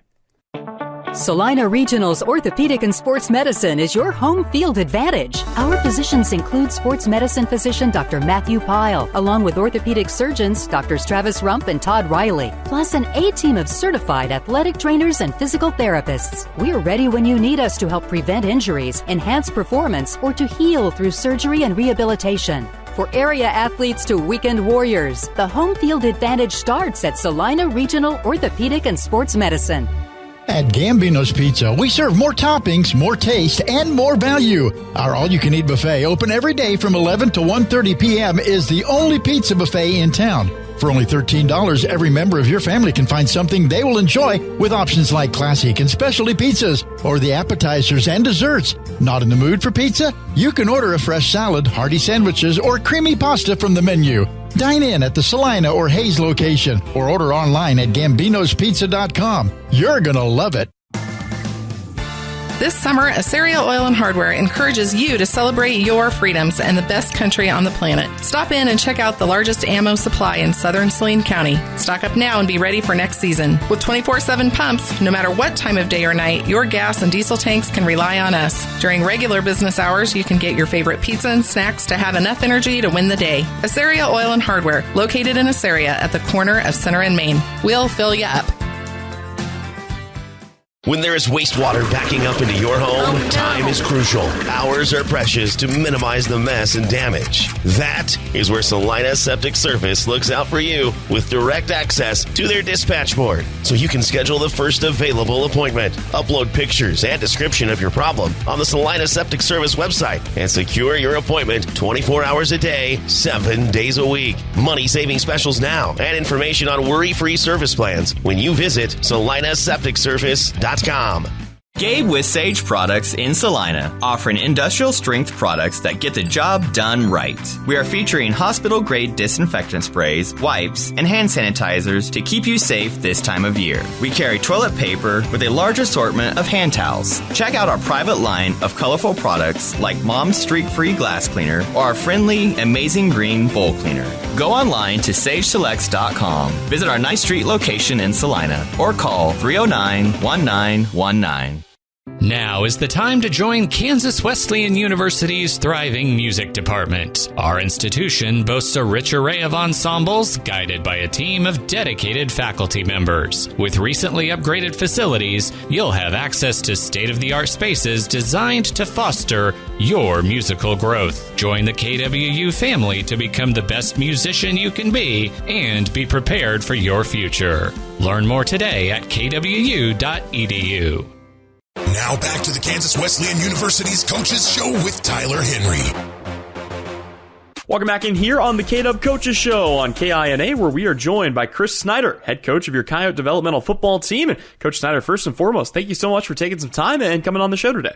Salina Regional's Orthopedic and Sports Medicine is your home field advantage. Our physicians include sports medicine physician Dr. Matthew Pyle, along with orthopedic surgeons Drs. Travis Rump and Todd Riley, plus an A-team of certified athletic trainers and physical therapists. We're ready when you need us to help prevent injuries, enhance performance, or to heal through surgery and rehabilitation. For area athletes to weekend warriors, the home field advantage starts at Salina Regional Orthopedic and Sports Medicine. At Gambino's Pizza, we serve more toppings, more taste, and more value. Our all-you-can-eat buffet, open every day from 11 to 1:30 p.m., is the only pizza buffet in town. For only $13, every member of your family can find something they will enjoy with options like classic and specialty pizzas or the appetizers and desserts. Not in the mood for pizza? You can order a fresh salad, hearty sandwiches, or creamy pasta from the menu. Dine in at the Salina or Hayes location or order online at gambinospizza.com. You're going to love it. This summer, Assyria Oil and Hardware encourages you to celebrate your freedoms and the best country on the planet. Stop in and check out the largest ammo supply in southern Saline County. Stock up now and be ready for next season. With 24/7 pumps, no matter what time of day or night, your gas and diesel tanks can rely on us. During regular business hours, you can get your favorite pizza and snacks to have enough energy to win the day. Assyria Oil and Hardware, located in Assyria at the corner of Center and Main. We'll fill you up. When there is wastewater backing up into your home, time is crucial. Hours are precious to minimize the mess and damage. That is where Salina Septic Service looks out for you with direct access to their dispatch board, so you can schedule the first available appointment. Upload pictures and description of your problem on the Salina Septic Service website and secure your appointment 24 hours a day, 7 days a week. Money-saving specials now and information on worry-free service plans when you visit salinasepticservice.com. Gabe with Sage Products in Salina, offering industrial strength products that get the job done right. We are featuring hospital-grade disinfectant sprays, wipes, and hand sanitizers to keep you safe this time of year. We carry toilet paper with a large assortment of hand towels. Check out our private line of colorful products like Mom's Streak-Free Glass Cleaner or our friendly Amazing Green Bowl Cleaner. Go online to sageselects.com, visit our 9th Street location in Salina, or call 309-1919. Now is the time to join Kansas Wesleyan University's thriving music department. Our institution boasts a rich array of ensembles guided by a team of dedicated faculty members. With recently upgraded facilities, you'll have access to state-of-the-art spaces designed to foster your musical growth. Join the KWU family to become the best musician you can be and be prepared for your future. Learn more today at kwu.edu. Now back to the Kansas Wesleyan University's Coaches Show with Tyler Henry. Welcome back in here on the KW Coaches Show on KINA, where we are joined by Chris Snyder, head coach of your Coyote developmental football team. And Coach Snyder, first and foremost, thank you so much for taking some time and coming on the show today.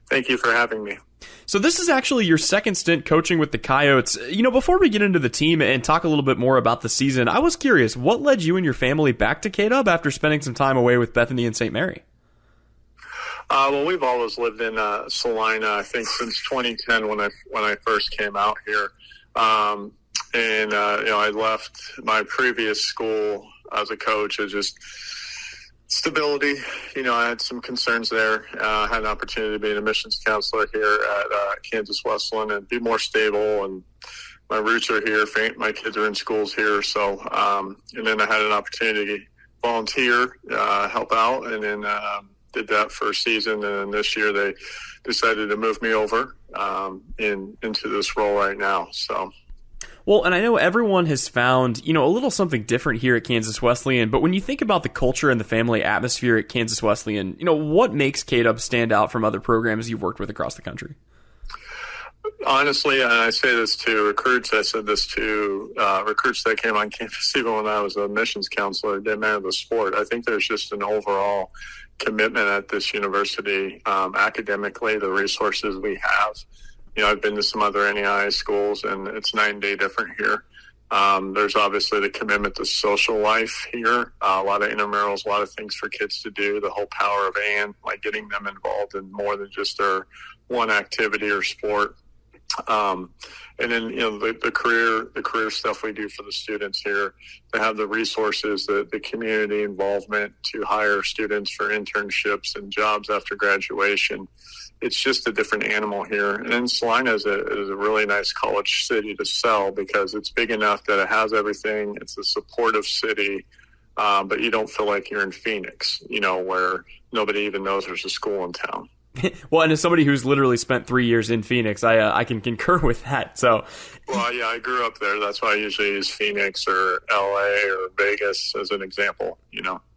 Thank you for having me. So this is actually your second stint coaching with the Coyotes. Before we get into the team and talk a little bit more about the season, I was curious, what led you and your family back to KW after spending some time away with Bethany and St. Mary? Well, we've always lived in Salina, I think, since 2010 when I first came out here. I left my previous school as a coach as just stability. I had some concerns there. I had an opportunity to be an admissions counselor here at Kansas Wesleyan and be more stable. And my roots are here. My kids are in schools here. So, and then I had an opportunity to volunteer, help out, and then did that for a season. And this year they decided to move me over into this role right now. So. Well, and I know everyone has found, a little something different here at Kansas Wesleyan, but when you think about the culture and the family atmosphere at Kansas Wesleyan, what makes KW stand out from other programs you've worked with across the country? Honestly, and I say this to recruits, I said this to recruits that came on campus even when I was a admissions counselor, it didn't matter the sport. I think there's just an overall commitment at this university, academically, the resources we have. I've been to some other NEI schools, and it's night and day different here. There's obviously the commitment to social life here, a lot of intramurals, a lot of things for kids to do, the whole power of AND, like getting them involved in more than just their one activity or sport. And then, the career stuff we do for the students here, to have the resources, the community involvement to hire students for internships and jobs after graduation. It's just a different animal here. And then Salina is a really nice college city to sell because it's big enough that it has everything. It's a supportive city, but you don't feel like you're in Phoenix, where nobody even knows there's a school in town. Well, and as somebody who's literally spent 3 years in Phoenix, I can concur with that. So, well, yeah, I grew up there. That's why I usually use Phoenix or LA or Vegas as an example,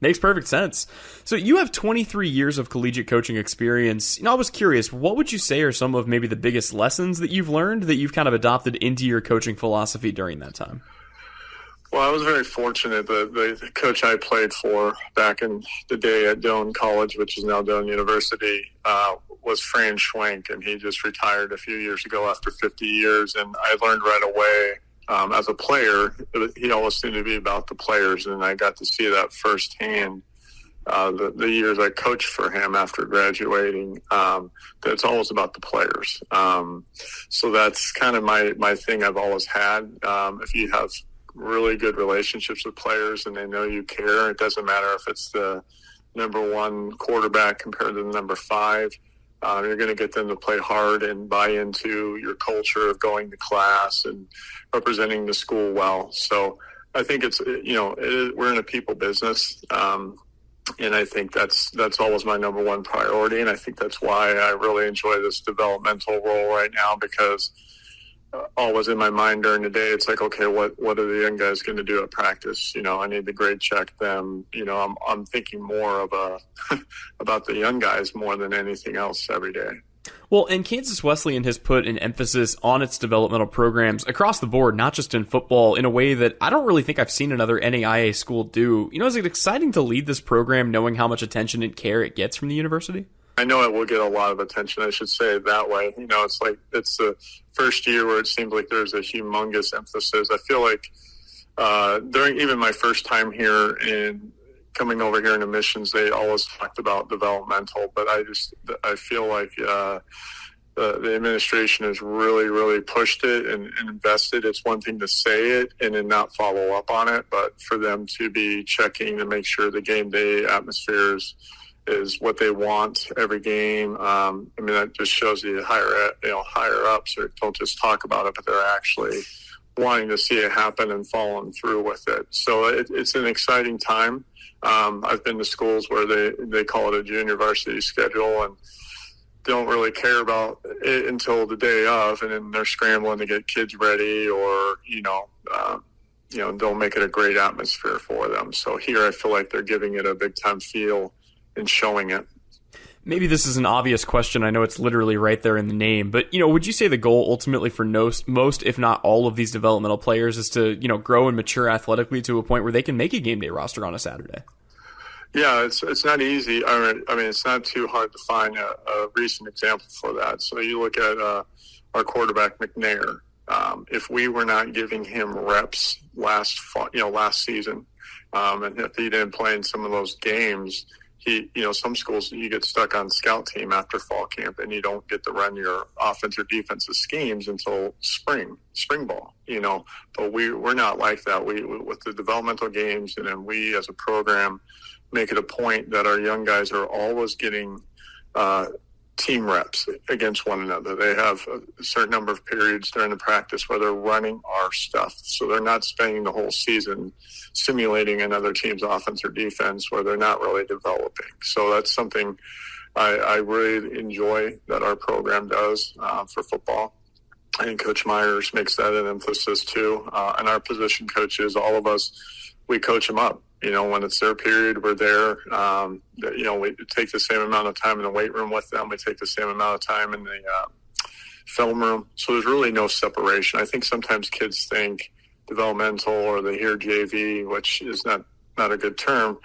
Makes perfect sense. So you have 23 years of collegiate coaching experience. I was curious, what would you say are some of maybe the biggest lessons that you've learned that you've kind of adopted into your coaching philosophy during that time? Well, I was very fortunate. The coach I played for back in the day at Doane College, which is now Doane University, was Fran Schwenk, and he just retired a few years ago after 50 years. And I learned right away as a player, he always seemed to be about the players, and I got to see that firsthand the years I coached for him after graduating, that it's always about the players. So that's kind of my thing I've always had. If you have really good relationships with players and they know you care, it doesn't matter if it's the number one quarterback compared to the number 5. You're going to get them to play hard and buy into your culture of going to class and representing the school well. So I think we're in a people business. And I think that's always my number one priority. And I think that's why I really enjoy this developmental role right now, because always in my mind during the day, it's like, okay, what are the young guys going to do at practice? I need to grade check them. I'm thinking more of about the young guys more than anything else every day. Well, and Kansas Wesleyan has put an emphasis on its developmental programs across the board, not just in football, in a way that I don't really think I've seen another NAIA school do. Is it exciting to lead this program knowing how much attention and care it gets from the university? I know it will get a lot of attention. I should say it that way. It's like it's the first year where it seems like there's a humongous emphasis. I feel like during even my first time here and coming over here in admissions, they always talked about developmental, but I feel like the administration has really, really pushed it and invested. It's one thing to say it and then not follow up on it, but for them to be checking to make sure the game day atmospheres is what they want every game. That just shows you higher ups don't just talk about it, but they're actually wanting to see it happen and following through with it. So it's an exciting time. I've been to schools where they call it a junior varsity schedule and don't really care about it until the day of, and then they're scrambling to get kids ready or, don't make it a great atmosphere for them. So here I feel like they're giving it a big time feel and showing it. Maybe this is an obvious question. I know it's literally right there in the name, but, would you say the goal ultimately for most, if not all of these developmental players is to, grow and mature athletically to a point where they can make a game day roster on a Saturday? Yeah, it's not easy. I mean, it's not too hard to find a recent example for that. So you look at our quarterback McNair. If we were not giving him reps last season, and if he didn't play in some of those games, some schools you get stuck on scout team after fall camp, and you don't get to run your offense or defensive schemes until spring ball. But we're not like that. We with the developmental games, and then we as a program make it a point that our young guys are always getting team reps against one another. They have a certain number of periods during the practice where they're running our stuff. So they're not spending the whole season simulating another team's offense or defense where they're not really developing. So that's something I really enjoy that our program does for football. I think Coach Myers makes that an emphasis too. And our position coaches, all of us, we coach them up. When it's their period, we're there. We take the same amount of time in the weight room with them. We take the same amount of time in the film room. So there's really no separation. I think sometimes kids think developmental or they hear JV, which is not a good term.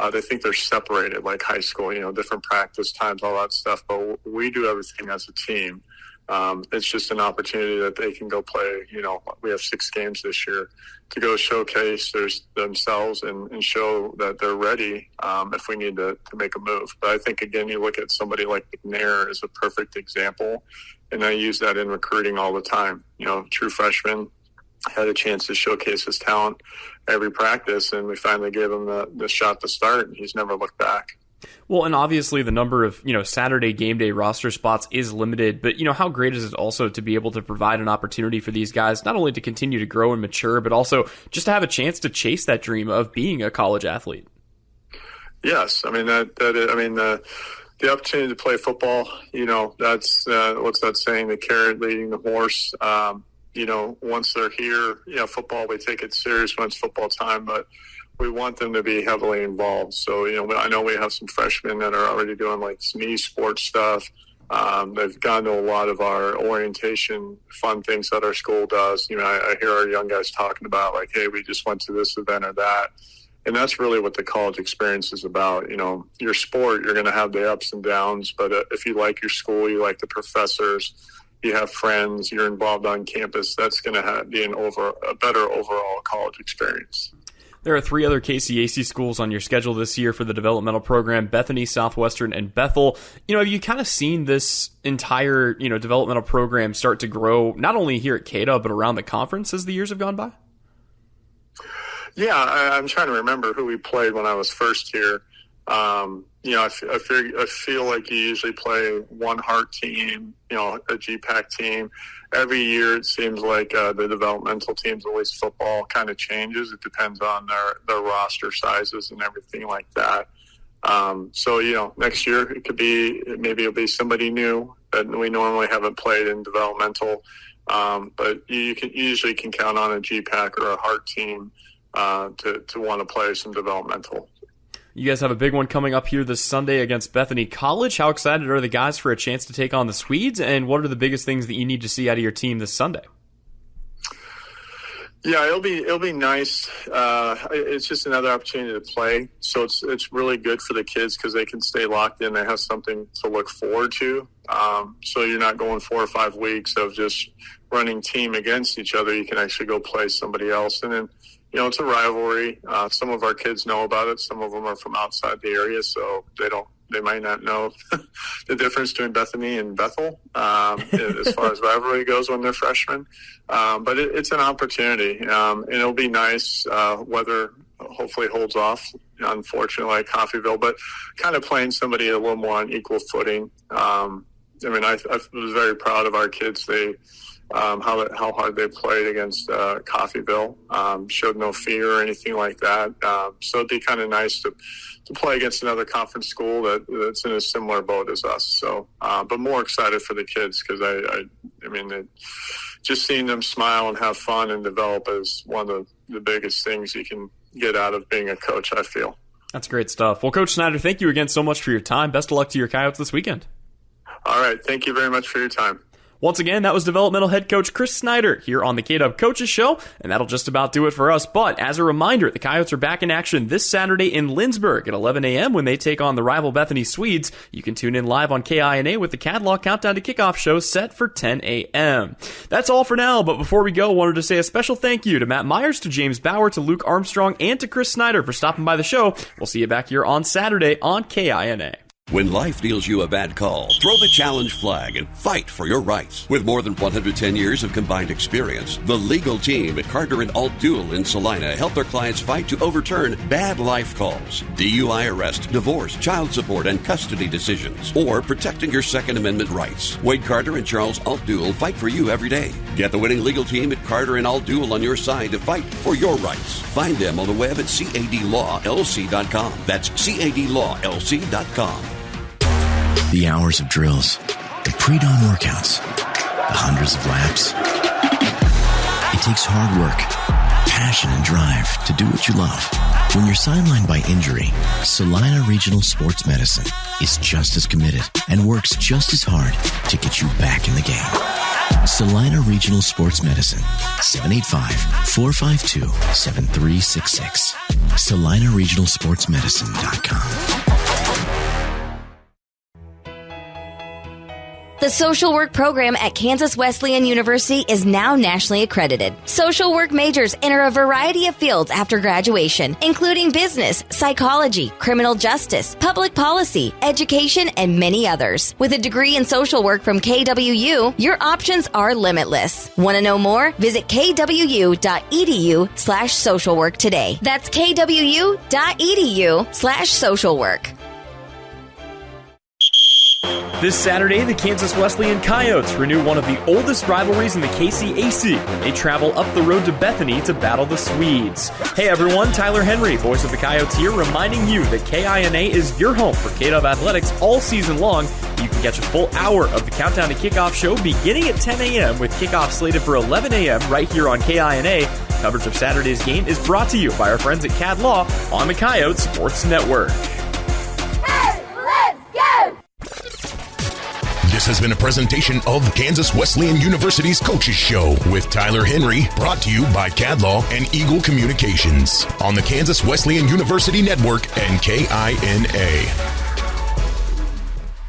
They think they're separated like high school, different practice times, all that stuff. But we do everything as a team. It's just an opportunity that they can go play. We have 6 games this year to go showcase themselves and show that they're ready if we need to make a move. But I think, again, you look at somebody like McNair as a perfect example, and I use that in recruiting all the time. True freshman, had a chance to showcase his talent every practice, and we finally gave him the shot to start, and he's never looked back. Well, and obviously the number of, Saturday game day roster spots is limited, but, how great is it also to be able to provide an opportunity for these guys, not only to continue to grow and mature, but also just to have a chance to chase that dream of being a college athlete? Yes. I mean, the opportunity to play football, that's, what's that saying, the carrot leading the horse. Once they're here, football, we take it serious when it's football time, but we want them to be heavily involved. So, I know we have some freshmen that are already doing like some e-sports stuff. They've gone to a lot of our orientation fun things that our school does. I hear our young guys talking about like, hey, we just went to this event or that. And that's really what the college experience is about. Your sport, you're going to have the ups and downs, but if you like your school, you like the professors, you have friends, you're involved on campus, that's going to be a better overall college experience. There are 3 other KCAC schools on your schedule this year for the developmental program: Bethany, Southwestern, and Bethel. Have you kind of seen this entire, developmental program start to grow, not only here at CADA, but around the conference as the years have gone by? Yeah, I'm trying to remember who we played when I was first here. I feel like you usually play one Heart team, a GPAC team. Every year it seems like the developmental teams, at least football, kind of changes. It depends on their roster sizes and everything like that. So, next year maybe it'll be somebody new that we normally haven't played in developmental. But you usually can count on a GPAC or a Heart team to want to play some developmental. You guys have a big one coming up here this Sunday against Bethany College. How excited are the guys for a chance to take on the Swedes, and what are the biggest things that you need to see out of your team this Sunday? Yeah, it'll be nice. It's just another opportunity to play, so it's really good for the kids because they can stay locked in. They have something to look forward to. So you're not going 4 or 5 weeks of just running team against each other. You can actually go play somebody else, and then it's a rivalry. Some of our kids know about it. Some of them are from outside the area, so they might not know the difference between Bethany and Bethel as far as rivalry goes when they're freshmen. But it's an opportunity, and it'll be nice. Weather hopefully holds off, unfortunately, like Coffeyville, but kind of playing somebody a little more on equal footing. I was very proud of our kids. They how hard they played against Coffeyville, showed no fear or anything like that. So it'd be kind of nice to play against another conference school that's in a similar boat as us. So, but more excited for the kids because just seeing them smile and have fun and develop is one of the biggest things you can get out of being a coach, I feel. That's great stuff. Well, Coach Snyder, thank you again so much for your time. Best of luck to your Coyotes this weekend. All right. Thank you very much for your time. Once again, that was developmental head coach Chris Snyder here on the KW Coaches Show, and that'll just about do it for us. But as a reminder, the Coyotes are back in action this Saturday in Lindsborg at 11 a.m. when they take on the rival Bethany Swedes. You can tune in live on KINA with the Catalog Countdown to Kickoff show set for 10 a.m. That's all for now, but before we go, wanted to say a special thank you to Matt Myers, to James Bauer, to Luke Armstrong, and to Chris Snyder for stopping by the show. We'll see you back here on Saturday on KINA. When life deals you a bad call, throw the challenge flag and fight for your rights. With more than 110 years of combined experience, the legal team at Carter & Alt Duel in Salina help their clients fight to overturn bad life calls, DUI arrest, divorce, child support, and custody decisions, or protecting your Second Amendment rights. Wade Carter and Charles Alt Duel fight for you every day. Get the winning legal team at Carter & Alt Duel on your side to fight for your rights. Find them on the web at cadlawlc.com. That's cadlawlc.com. The hours of drills, the pre-dawn workouts, the hundreds of laps. It takes hard work, passion, and drive to do what you love. When you're sidelined by injury, Salina Regional Sports Medicine is just as committed and works just as hard to get you back in the game. Salina Regional Sports Medicine, 785-452-7366. SalinaRegionalSportsMedicine.com. The social work program at Kansas Wesleyan University is now nationally accredited. Social work majors enter a variety of fields after graduation, including business, psychology, criminal justice, public policy, education, and many others. With a degree in social work from KWU, your options are limitless. Want to know more? Visit kwu.edu/socialwork today. That's kwu.edu/socialwork. This Saturday, the Kansas Wesleyan Coyotes renew one of the oldest rivalries in the KCAC when they travel up the road to Bethany to battle the Swedes. Hey everyone, Tyler Henry, voice of the Coyotes here, reminding you that KINA is your home for KW Athletics all season long. You can catch a full hour of the Countdown to Kickoff show beginning at 10 a.m. with kickoff slated for 11 a.m. right here on KINA. Coverage of Saturday's game is brought to you by our friends at CAD Law on the Coyote Sports Network. This has been a presentation of Kansas Wesleyan University's Coaches Show with Tyler Henry, brought to you by CAD Law and Eagle Communications on the Kansas Wesleyan University Network and KINA.